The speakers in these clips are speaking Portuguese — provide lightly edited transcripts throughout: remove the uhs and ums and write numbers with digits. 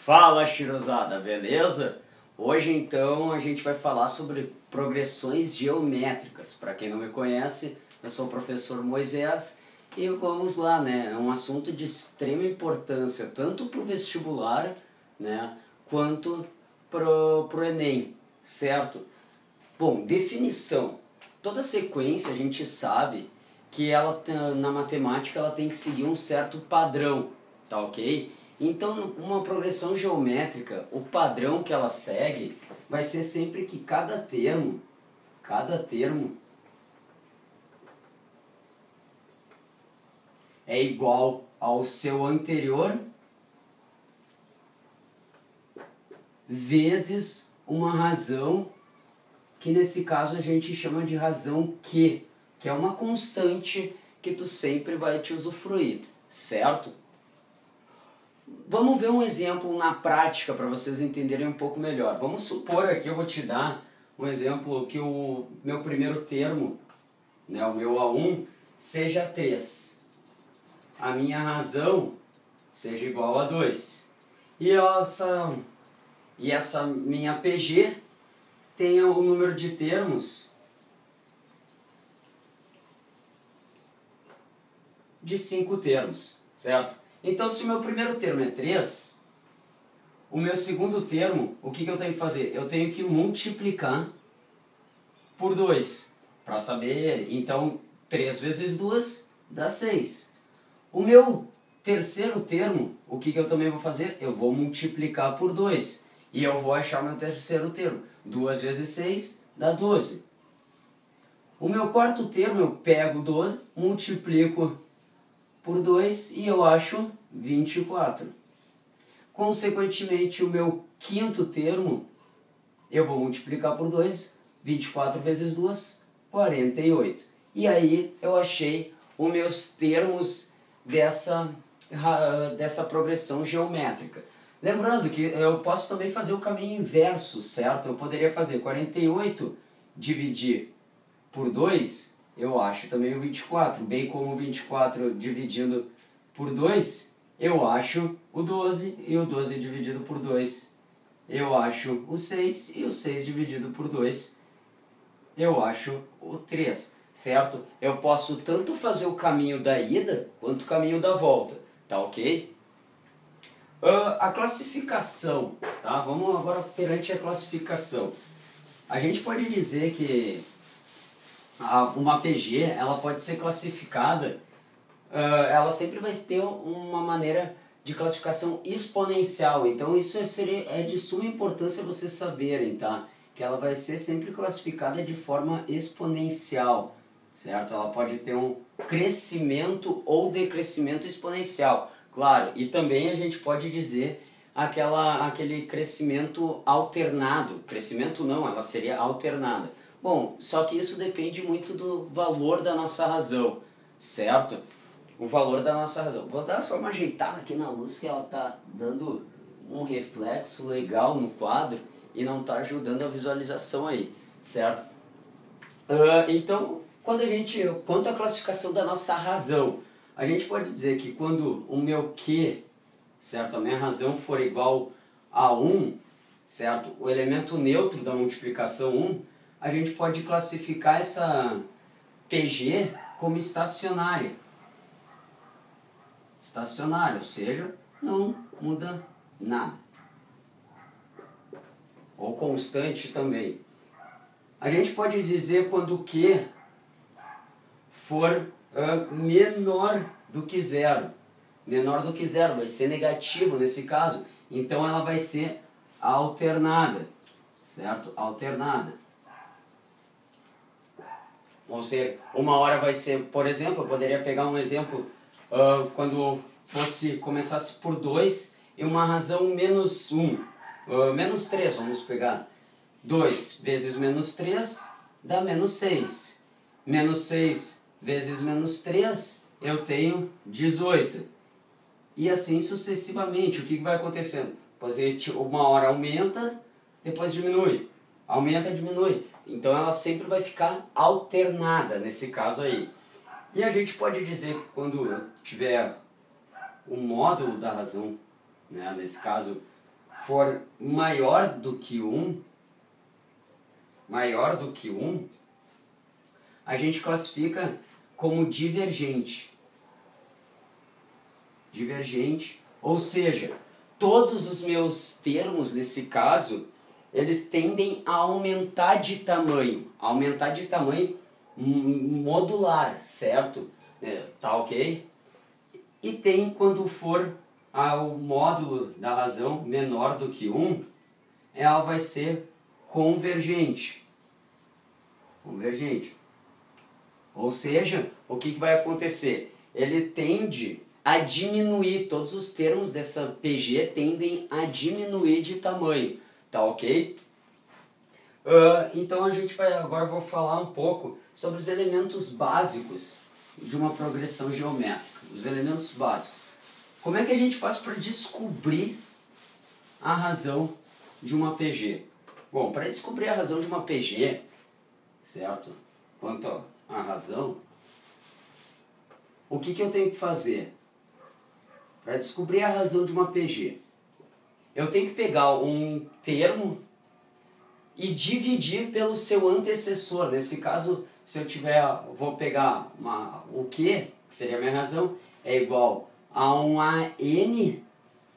Fala, Shirozada, beleza? Hoje então a gente vai falar sobre progressões geométricas. Para quem não me conhece, eu sou o professor Moisés e vamos lá, né? É um assunto de extrema importância tanto para o vestibular, né, quanto pro Enem, certo? Bom, definição. Toda sequência a gente sabe que ela na matemática ela tem que seguir um certo padrão, tá ok? Então, uma progressão geométrica, o padrão que ela segue vai ser sempre que cada termo é igual ao seu anterior vezes uma razão que nesse caso a gente chama de razão Q, que é uma constante que tu sempre vai te usufruir, certo? Vamos ver um exemplo na prática para vocês entenderem um pouco melhor. Vamos supor aqui, eu vou te dar um exemplo que o meu primeiro termo, né, o meu A1, seja 3. A minha razão seja igual a 2. E essa minha PG tenha o número de termos de 5 termos, certo? Então, se o meu primeiro termo é 3, o meu segundo termo, o que eu tenho que fazer? Eu tenho que multiplicar por 2, para saber, então, 3 vezes 2 dá 6. O meu terceiro termo, o que eu também vou fazer? Eu vou multiplicar por 2, e eu vou achar o meu terceiro termo. 2 vezes 6 dá 12. O meu quarto termo, eu pego 12, multiplico por 2 e eu acho 24. Consequentemente, o meu quinto termo, eu vou multiplicar por 2, 24 vezes 2, 48. E aí eu achei os meus termos dessa progressão geométrica. Lembrando que eu posso também fazer o caminho inverso, certo? Eu poderia fazer 48 dividir por 2, eu acho também o 24, bem como o 24 dividindo por 2, eu acho o 12, e o 12 dividido por 2, eu acho o 6, e o 6 dividido por 2, eu acho o 3, certo? Eu posso tanto fazer o caminho da ida, quanto o caminho da volta, tá ok? A classificação, tá? Vamos agora perante a classificação. A gente pode dizer que uma PG, ela pode ser classificada, ela sempre vai ter uma maneira de classificação exponencial. Então isso é de suma importância vocês saberem, tá? Que ela vai ser sempre classificada de forma exponencial, certo? Ela pode ter um crescimento ou decrescimento exponencial, claro. E também a gente pode dizer aquele crescimento alternado. Crescimento não, ela seria alternada. Bom, só que isso depende muito do valor da nossa razão, certo? O valor da nossa razão. Vou dar só uma ajeitada aqui na luz que ela está dando um reflexo legal no quadro e não está ajudando a visualização aí, certo? Então, quanto à classificação da nossa razão, a gente pode dizer que quando o meu Q, certo? A minha razão for igual a 1, certo? O elemento neutro da multiplicação 1, a gente pode classificar essa PG como estacionária. Estacionária, ou seja, não muda nada. Ou constante também. A gente pode dizer quando o Q for menor do que zero. Menor do que zero, vai ser negativo nesse caso. Então ela vai ser alternada, certo? Alternada. Ou seja, uma hora vai ser, por exemplo, eu poderia pegar um exemplo quando começasse por 2 e uma razão menos 1, menos 3, vamos pegar. 2 vezes menos 3 dá menos 6. Menos 6 vezes menos 3, eu tenho 18. E assim sucessivamente, o que vai acontecendo? Uma hora aumenta, depois diminui. Aumenta, diminui. Então ela sempre vai ficar alternada nesse caso aí. E a gente pode dizer que quando tiver o módulo da razão, né, nesse caso for maior do que 1, a gente classifica como divergente. Divergente, ou seja, todos os meus termos, nesse caso, eles tendem a aumentar de tamanho. Aumentar de tamanho modular, certo? Tá ok? E tem quando for o módulo da razão menor do que 1, ela vai ser convergente. Convergente. Ou seja, o que vai acontecer? Ele tende a diminuir, todos os termos dessa PG tendem a diminuir de tamanho, tá ok? Então a gente vai, agora vou falar um pouco sobre os elementos básicos de uma progressão geométrica, os elementos básicos. Como é que a gente faz para descobrir a razão de uma PG? Bom, para descobrir a razão de uma PG, certo? Quanto à razão, o que eu tenho que fazer? Para descobrir a razão de uma PG, eu tenho que pegar um termo e dividir pelo seu antecessor. Nesse caso, se eu vou pegar o Q, que seria a minha razão, é igual a um AN,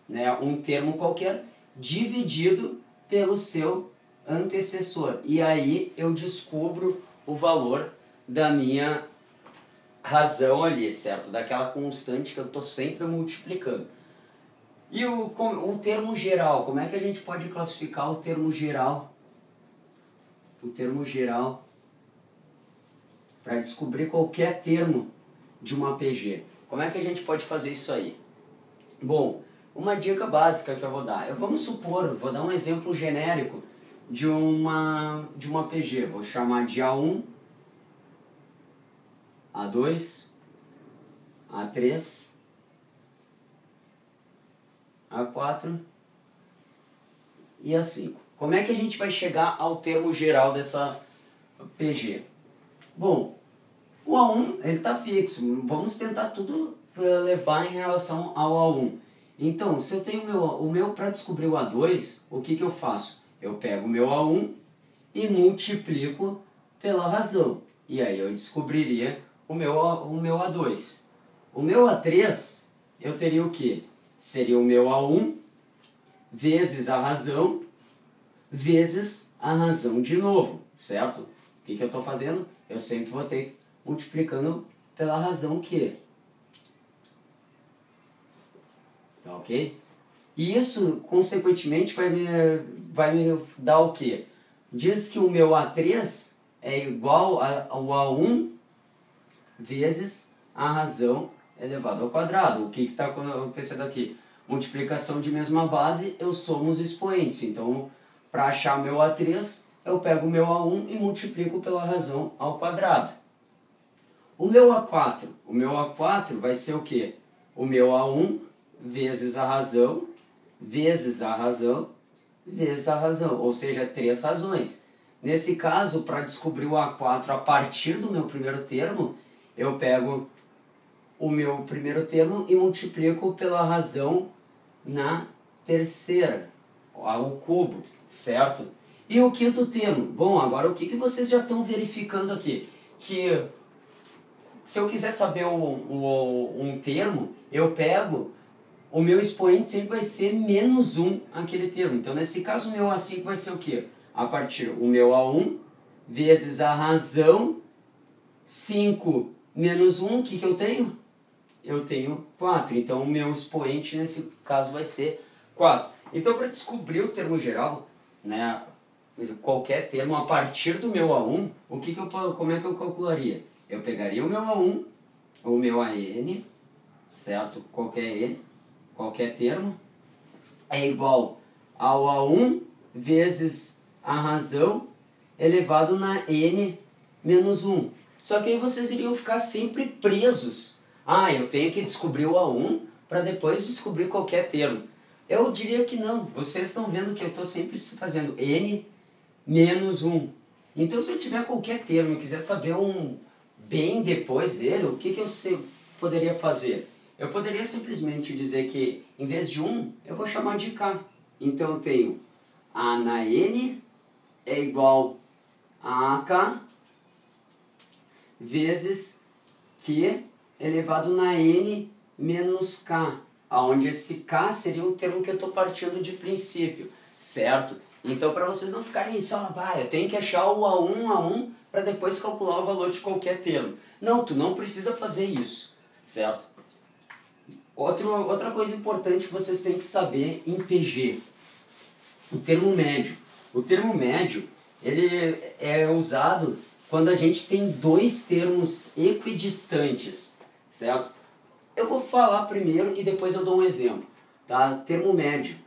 né, um termo qualquer, dividido pelo seu antecessor. E aí eu descubro o valor da minha razão ali, certo? Daquela constante que eu estou sempre multiplicando. E o termo geral, como é que a gente pode classificar o termo geral? O termo geral para descobrir qualquer termo de uma PG. Como é que a gente pode fazer isso aí? Bom, uma dica básica que eu vou dar. Vamos supor, vou dar um exemplo genérico de uma PG. Vou chamar de A1, A2, A3, A4 e A5. Como é que a gente vai chegar ao termo geral dessa PG? Bom, o A1 ele está fixo. Vamos tentar tudo levar em relação ao A1. Então, se eu tenho o meu para descobrir o A2, o que eu faço? Eu pego o meu A1 e multiplico pela razão. E aí eu descobriria o meu A2. O meu A3, eu teria o quê? Seria o meu A1 vezes a razão, vezes a razão de novo, certo? O que eu estou fazendo? Eu sempre vou ter multiplicando pela razão Q. Tá ok? E isso, consequentemente, vai me dar o quê? Diz que o meu A3 é igual ao A1 vezes a razão elevado ao quadrado. O que está acontecendo aqui? Multiplicação de mesma base, eu somo os expoentes. Então, para achar o meu A3, eu pego o meu A1 e multiplico pela razão ao quadrado. O meu A4 vai ser o quê? O meu A1 vezes a razão, vezes a razão, vezes a razão, ou seja, 3 razões. Nesse caso, para descobrir o A4 a partir do meu primeiro termo, eu pego o meu primeiro termo e multiplico pela razão na terceira, ao cubo, certo? E o quinto termo? Bom, agora o que vocês já estão verificando aqui? Que se eu quiser saber um termo, eu pego, o meu expoente sempre vai ser menos 1 aquele termo. Então, nesse caso, o meu A5 vai ser o quê? A partir o meu A1 vezes a razão 5 menos 1, o que eu tenho? Eu tenho 4. Então, o meu expoente, nesse caso, vai ser 4. Então, para descobrir o termo geral, né, qualquer termo a partir do meu A1, como é que eu calcularia? Eu pegaria o meu A1, ou o meu AN, certo? Qualquer termo, é igual ao A1 vezes a razão elevado na N menos 1. Só que aí vocês iriam ficar sempre presos. Eu tenho que descobrir o A1 para depois descobrir qualquer termo. Eu diria que não. Vocês estão vendo que eu estou sempre fazendo N menos 1. Então, se eu tiver qualquer termo e quiser saber bem depois dele, o que eu poderia fazer? Eu poderia simplesmente dizer que, em vez de 1, eu vou chamar de K. Então eu tenho A na N é igual a AK vezes Q elevado na N menos K, onde esse K seria o termo que eu estou partindo de princípio, certo? Então, para vocês não ficarem só, eu tenho que achar o A1 para depois calcular o valor de qualquer termo. Não, tu não precisa fazer isso, certo? Outra coisa importante que vocês têm que saber em PG, o termo médio. O termo médio, ele é usado quando a gente tem dois termos equidistantes, certo? Eu vou falar primeiro e depois eu dou um exemplo, tá? Termo médio.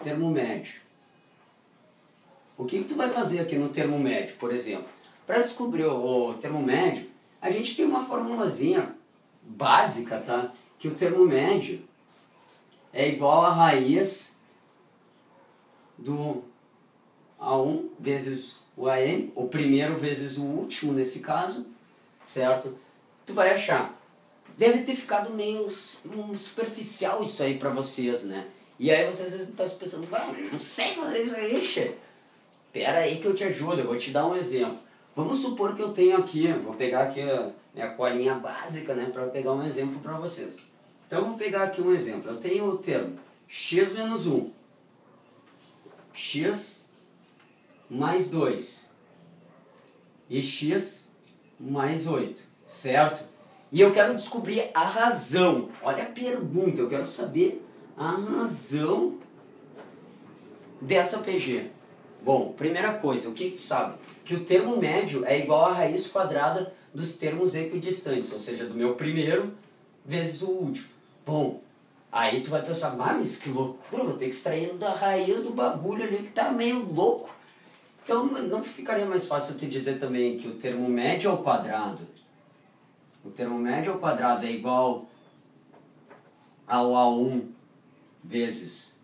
Termo médio. O que tu vai fazer aqui no termo médio, por exemplo? Para descobrir o termo médio, a gente tem uma formulazinha básica, tá? Que o termo médio é igual a raiz do A1 vezes o AN, o primeiro vezes o último nesse caso, certo? Tu vai achar. Deve ter ficado meio superficial isso aí pra vocês, né? E aí vocês às vezes estão pensando, não sei fazer isso aí, che. Pera aí que eu te ajudo, eu vou te dar um exemplo. Vamos supor que eu tenho aqui, vou pegar aqui a minha colinha básica, né, para pegar um exemplo para vocês. Então eu vou pegar aqui um exemplo. Eu tenho o termo x menos 1, x mais 2 e x mais 8, certo? E eu quero descobrir a razão. Olha a pergunta, eu quero saber a razão dessa PG. Bom, primeira coisa, o que tu sabe? Que o termo médio é igual à raiz quadrada dos termos equidistantes, ou seja, do meu primeiro vezes o último. Bom, aí tu vai pensar, mas que loucura, vou ter que extrair da raiz do bagulho ali que tá meio louco. Então não ficaria mais fácil tu dizer também que o termo médio ao quadrado, o termo médio ao quadrado é igual ao A1 vezes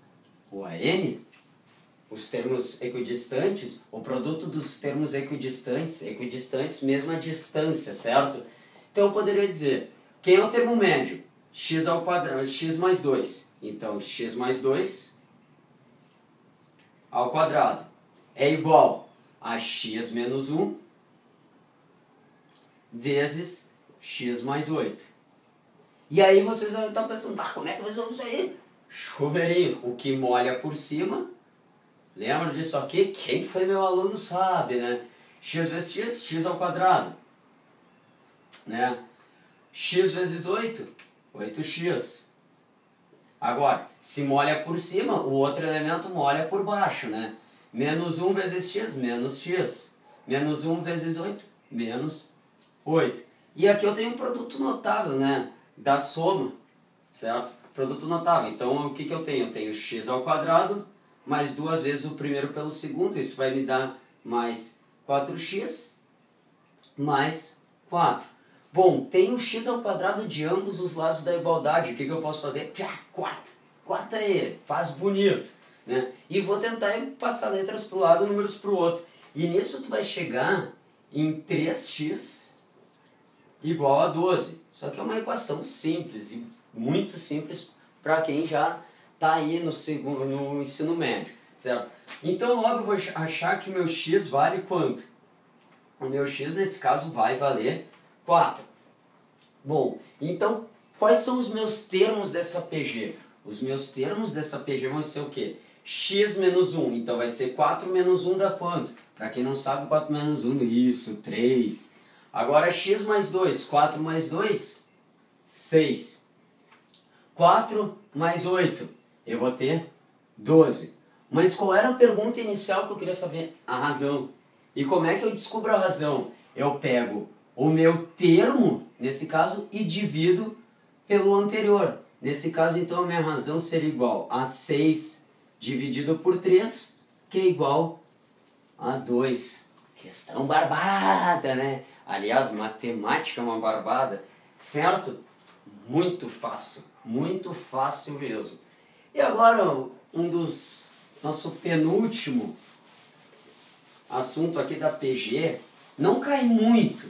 o AN? Os termos equidistantes, o produto dos termos equidistantes, mesma distância, certo? Então eu poderia dizer, quem é o termo médio? X ao quadrado, x mais 2. Então x mais 2 ao quadrado é igual a x menos 1 vezes x mais 8. E aí vocês devem estar pensando, como é que eu resolvo isso aí? Chuveirinho, o que molha por cima. Lembra disso aqui? Quem foi meu aluno sabe, né? X vezes x, x ao quadrado. Né? X vezes 8, 8x. Agora, se molha por cima, o outro elemento molha por baixo, né? Menos 1 vezes x, menos x. Menos 1 vezes 8, menos 8. E aqui eu tenho um produto notável, né? Da soma, certo? Produto notável. Então, o que eu tenho? Eu tenho x ao quadrado mais 2 vezes o primeiro pelo segundo, isso vai me dar mais 4x mais 4. Bom, tem o x ao quadrado de ambos os lados da igualdade, o que eu posso fazer? Quarta ele, faz bonito, né? E vou tentar passar letras para o lado e números para o outro. E nisso tu vai chegar em 3x igual a 12. Só que é uma equação simples e muito simples para quem já está aí no ensino médio, certo? Então logo eu vou achar que o meu x vale quanto? O meu x nesse caso vai valer 4. Bom, então quais são os meus termos dessa PG? Os meus termos dessa PG vão ser o quê? X menos 1, então vai ser 4 menos 1 dá quanto? Para quem não sabe, 4 menos 1, isso, 3. Agora x mais 2, 4 mais 2, 6. 4 mais 8. Eu vou ter 12. Mas qual era a pergunta inicial que eu queria saber? A razão. E como é que eu descubro a razão? Eu pego o meu termo, nesse caso, e divido pelo anterior. Nesse caso, então, a minha razão seria igual a 6 dividido por 3, que é igual a 2. Questão barbada, né? Aliás, matemática é uma barbada, certo? Muito fácil mesmo. E agora, nosso penúltimo assunto aqui da PG, não cai muito,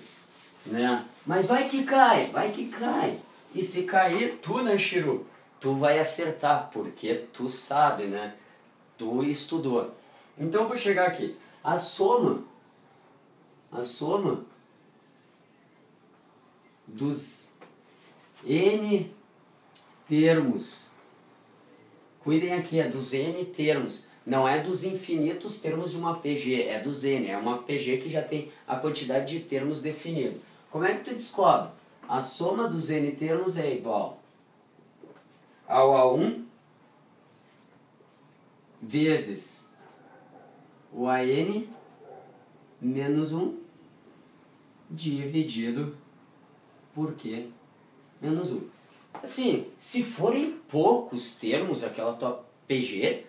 né? Mas vai que cai. E se cair, tu, né, Chiru? tu vai acertar, porque tu sabe, né? Tu estudou. Então eu vou chegar aqui. A soma dos N termos. Cuidem aqui, é dos N termos. Não é dos infinitos termos de uma PG, é dos N. É uma PG que já tem a quantidade de termos definido. Como é que tu descobre? A soma dos N termos é igual ao A1 vezes o AN menos 1 dividido por Q menos 1. Assim, se forem poucos termos aquela tua PG,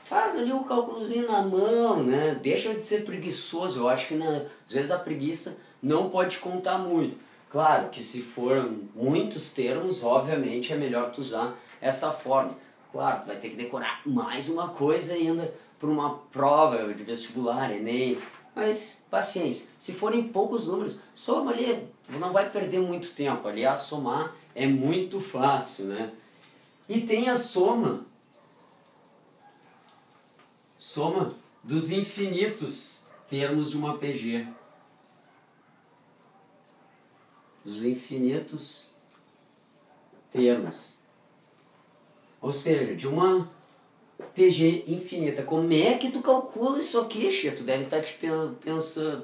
faz ali o cálculozinho na mão, né? Deixa de ser preguiçoso. Eu acho que às vezes a preguiça não pode contar muito. Claro que se foram muitos termos, obviamente é melhor tu usar essa forma. Claro, tu vai ter que decorar mais uma coisa ainda para uma prova de vestibular, Enem. Mas paciência, se forem poucos números, soma ali, não vai perder muito tempo. Aliás, somar é muito fácil, né? E tem a soma dos infinitos termos de uma PG. Os infinitos termos. Ou seja, de uma PG infinita. Como é que tu calcula isso aqui, Xê? Tu deve estar te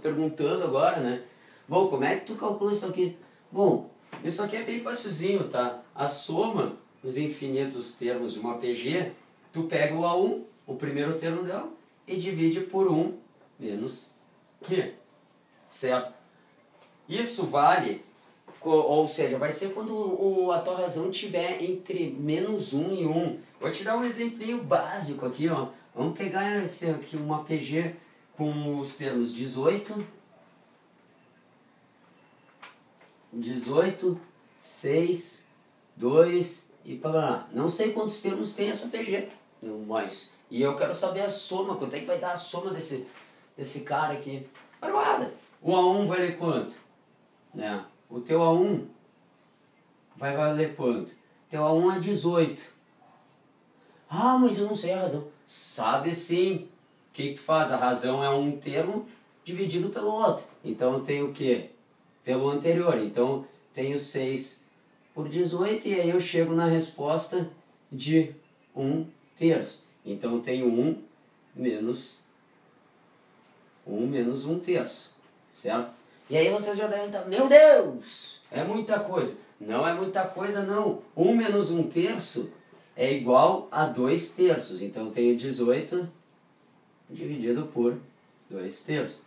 perguntando agora, né? Bom, como é que tu calcula isso aqui? Bom, isso aqui é bem facilzinho, tá? A soma dos infinitos termos de uma PG, tu pega o A1, o primeiro termo dela, e divide por 1 menos Q. Certo? Isso vale, ou seja, vai ser quando a tua razão estiver entre menos 1 e 1. Vou te dar um exemplinho básico aqui, ó. Vamos pegar esse aqui, uma PG com os termos 18, 6, 2 e para. Não sei quantos termos tem essa PG, mas e eu quero saber a soma, quanto é que vai dar a soma desse cara aqui. Barbada. O A1 vale quanto? Né? O teu A1 vai valer quanto? O teu A1 é 18. Ah, mas eu não sei a razão. Sabe sim. O que tu faz? A razão é um termo dividido pelo outro. Então eu tenho o quê? Pelo anterior. Então tenho 6 por 18 e aí eu chego na resposta de 1/3. Então eu tenho 1 menos 1/3. Certo? E aí vocês já devem estar, meu Deus, é muita coisa. Não é muita coisa não. 1 menos 1/3 é igual a 2/3. Então eu tenho 18 dividido por 2/3.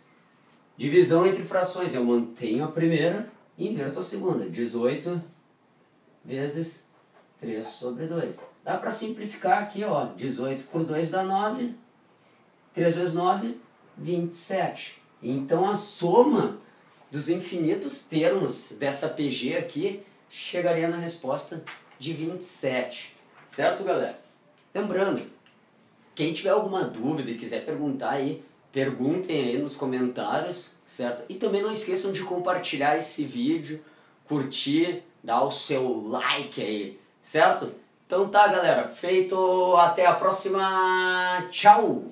Divisão entre frações. Eu mantenho a primeira e inverto a segunda. 18 vezes 3 sobre 2. Dá para simplificar aqui, ó. 18 por 2 dá 9. 3 vezes 9, 27. Então a soma dos infinitos termos dessa PG aqui chegaria na resposta de 27. Certo, galera? Lembrando, quem tiver alguma dúvida e quiser perguntar aí, perguntem aí nos comentários, certo? E também não esqueçam de compartilhar esse vídeo, curtir, dar o seu like aí, certo? Então tá, galera, feito, até a próxima, tchau!